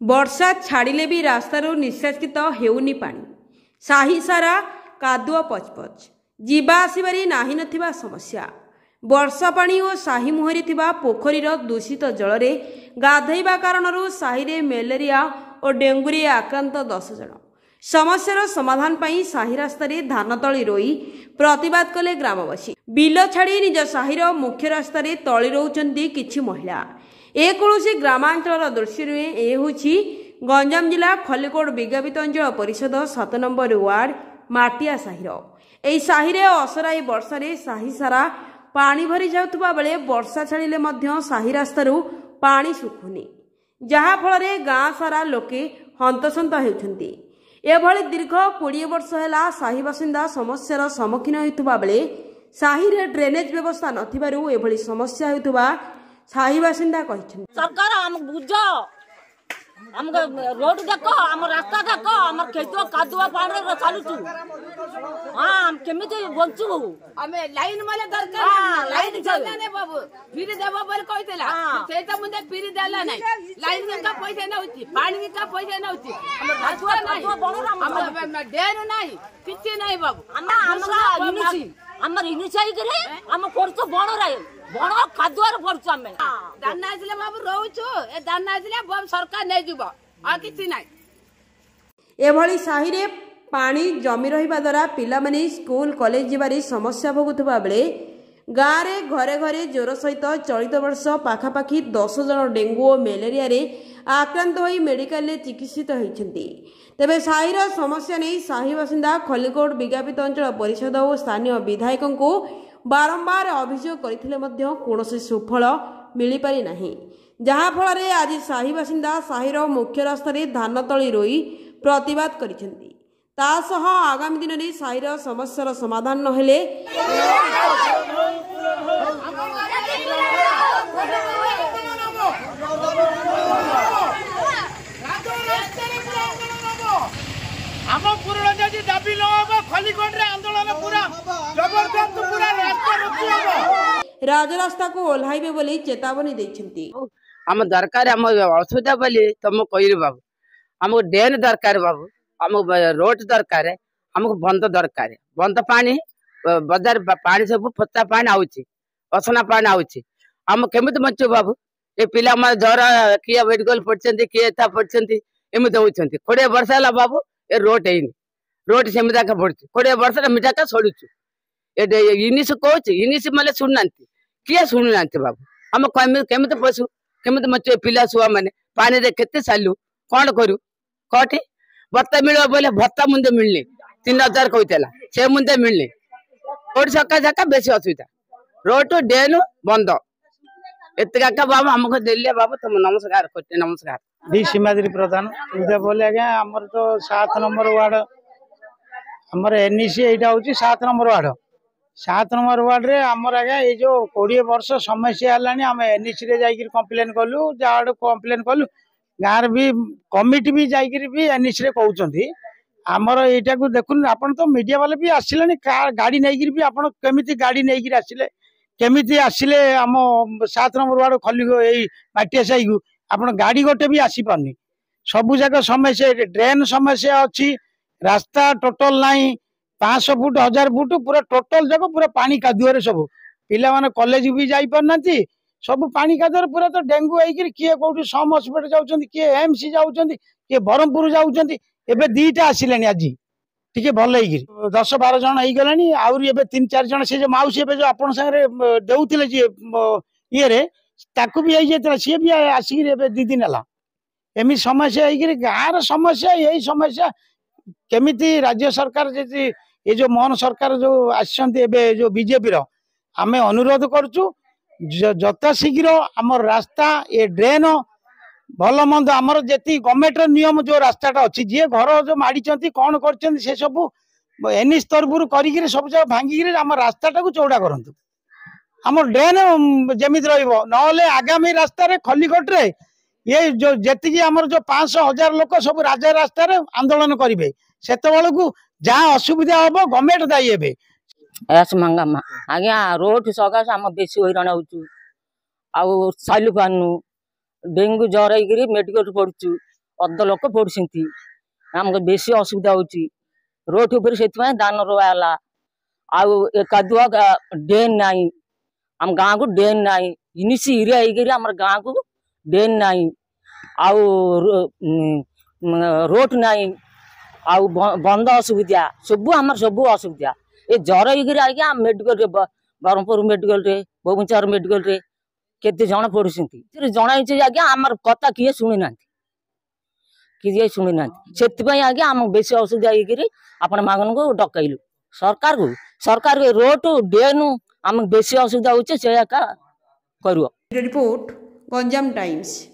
वर्षा छाड़िले भी रास्तारू निष्कासित हेउनी पानी साही सारा कादुआ पचपच जीवा आसबारी नाही नथिबा समस्या वर्षा पानी और साही मुहरी थिबा पोखरीर दूषित जलरे गाधैबा कारणरू साहिरे मेलेरिया और डेंगुरी आक्रांत 10 जन। समस्यार समाधान पाई साही रास्तार धान तली रोई प्रतिवाद कले ग्रामवासी। बिल छाड़ी निज साहिर मुख्य रास्तार तली रोचंती किछि महिला। ए कौनसी ग्रामांचल दृश्य नुहे, ए होछि गंजाम जिला खलिकोट विज्ञापित अंचल परिषद 7 नंबर वार्ड माटिया साहिर। एही साहिरे असराई वर्षारे साही सारा पानी भरी जाउतबा बेले वर्षा छाड़िले मध्य साही रास्तारू पानी सुखुनी, जहा फଳରେ गाँ सारा लोके हंतसंत हेउछंती। एभଳି दीर्घ 20 वर्ष ହେଲା साही बासिंदा समस्यार सम्मुखीन हेउतबा बेले साहिरे ड्रेनेज व्यवस्था नथिबारू एभଳି समस्या हेउतबा साही बासिंदा कहिछन। सरकार हम बुझो हम रोड देखो हम रास्ता देखो हम खेतो कादुआ पानी रे चालुचु। हां हम केमिति बंचु हमें लाइन माले दरकार। हां लाइन चलना ने बाबू फिर देबो बोल कहितला सेटा मुंदे फिर देला नै। लाइन का पैसा न होती, पानी का पैसा न होती, हम कादुआ नै, हम डेन नै, किछि नै बाबू। हम इनिसी हमर इनिसाई करे हम परतो बण राय बण कादुआर परतो हम दाना आइले बाबू रहउछु। ए दाना आइले बाबू सरकार नै दिबो आ किछि नै। एभଳି साहिरे पानी जमी रहिबा द्वारा पिला माने स्कूल कॉलेज जिबारी समस्या भोगुथबा बेले गाँव में घरे घरे ज्वर सहित चलित वर्ष पाखापाखि 10 जन डेंगू और मेलेरिया रे आक्रांत होई मेडिकल चिकित्सित होइछन्ति। तेबे साहिर समस्या नहीं साही बासिंदा खलिकोट विज्ञापित अंचल परिषद और स्थानीय विधायकों को बारंबार अभियोग करथिले मध्य कोनोसी सुफल मिली पारि नाही, जहा फल आज साही बासिंदा साहिर मुख्य रास्ता धान तली रोई प्रतिवाद करिसेंति। तासह आगामी दिन में साहिर समस्यार समाधान नहेले राजरास्ता को ओह्लाइबे बोली चेतावनी देछंती। हम दरकार हम असुविधा बोली तुम कह बाबू हमको डेन दरकार बाबू, हमको रोड दरकार, हमको बंद दरकार। बंद पानी बजार पानी सब फोता पानी आउची, असना पानी आउची, हम केमिति बचु बाबू। ये पिला ज्वर किए मेडिकल पढ़ते किए पढ़ते एमती होती 20 वर्ष है बाबू। ए रोड है रोड सेमती पड़ती 20 वर्ष मिठाका सड़ुचु। इनिस कौच इनिस मतलब शुणुना किए शुणुना बाबू। हम केमिति पशु केमिति मचु पिला छुआ मैंने पानी रे केते सालु कौन करू कटी भत्ता मिल बोले भत्ता मुंदे मिलनी 3000 कहला से मुंदे मिलनी कोट सका सका बेसी असुविधा। रोड डेन बंद एतका बाबू हमको दिल्ली बाबू तुम नमस्कार करते नमस्कार। डी सीमाद्री प्रधान उदय बोले आज्ञा आमर तो 7 नंबर वार्ड आमर एनईसी एटा होची 7 नंबर वार्ड। 7 नंबर वार्ड रे आमर आज्ञा ये जो 20 वर्ष समस्या हलानी आम एनईसी रे जाई कंप्लेन कलु जाड़ कंप्लेन कलु गाँव भी कमिटी भी जाई भी एनईसी रे कहउचंती आमर एटा को देखुन आपण तो मीडिया वाले भी आसिलेनी गाड़ी नहीं भी आपण केमिति गाड़ी नहीं आसिले केमिति आसिले आम 7 नंबर वार्ड खली एई माटिया साई को आपण गाड़ी गोटे भी आसी पानी। सबु जगह समस्या ड्रेन समस्या अच्छी, रास्ता टोटल नहीं 500 फुट 1000 फुट पूरा टोटल जगह पूरा पानी कादुअरे सब पिला माने कॉलेज भी जाई पारना सब पानी कादुअरे पूरा तो डेंगू होइकिर किए कोठी सम हॉस्पिटल जाउछंती किए एमसी जाउछंती किए बरहमपुर जाउछंती। एबे दीटा आसिलेनी आज टिके भल होइकिर 10-12 जन होई गलानी आउरी एबे 3-4 जन से जो माउसी एबे जो आपण संगे देउथिले जे ये रे ताकू भी आई सी भी आसिक 2 दिन है एमि समस्या गाँव समस्या यही समस्या केमिति राज्य सरकार जी ये जो मोहन सरकार जो आसबे जो बीजेपी आम अनुरोध करुचु जता शीघ्र आम रास्ता ये ड्रेन भल मंद आमर जी गवर्नमेंट नियम जो रास्ताटा अच्छी जी घर जो माड़ी कौन कर सब एनएच तरफ कर सब जगह भांगिक आम रास्ता को चौड़ा करंतु आम ड्रेन जमी रही आगामी रास्ता खलिकोट रे ये जो जी आमर जो 500-1000 लोक सब राजा रास्ता आंदोलन करेंगे से जहाँ असुविधा हम गवर्नमेंट दायी हे मंगा आज्ञा रोड सकाश आम बेसी हईराण हो आउ चालू पानु डेंगू ज्वर होकर मेडिकल पड़ू अध लोक पड़ुंट आमको बेसी असुविधा होची रोड ऊपर से दान रोला आउ कादुआ ड्रेन नाई आम गाँ को ड्रेन नाई इनिसी एरिया होकर आम गाँ को ड्रेन नाई आउ रोड नाई आउ बंद असुविधा सब आम सब असुविधा ये ज्वर होकर आज्ञा medical Brahmapur medical Bhubaneswar medical केते जन पड़ुंट जन आज्ञा आम कथा किए शुणी ना किए शुणी ना से आज्ञा आम बेसी असुविधा होकर आपण मान को डकैलु सरकार को रोड ड्रेन आम बेसी असुविधा होचे से कर रिपोर्ट गंजाम टाइम्स।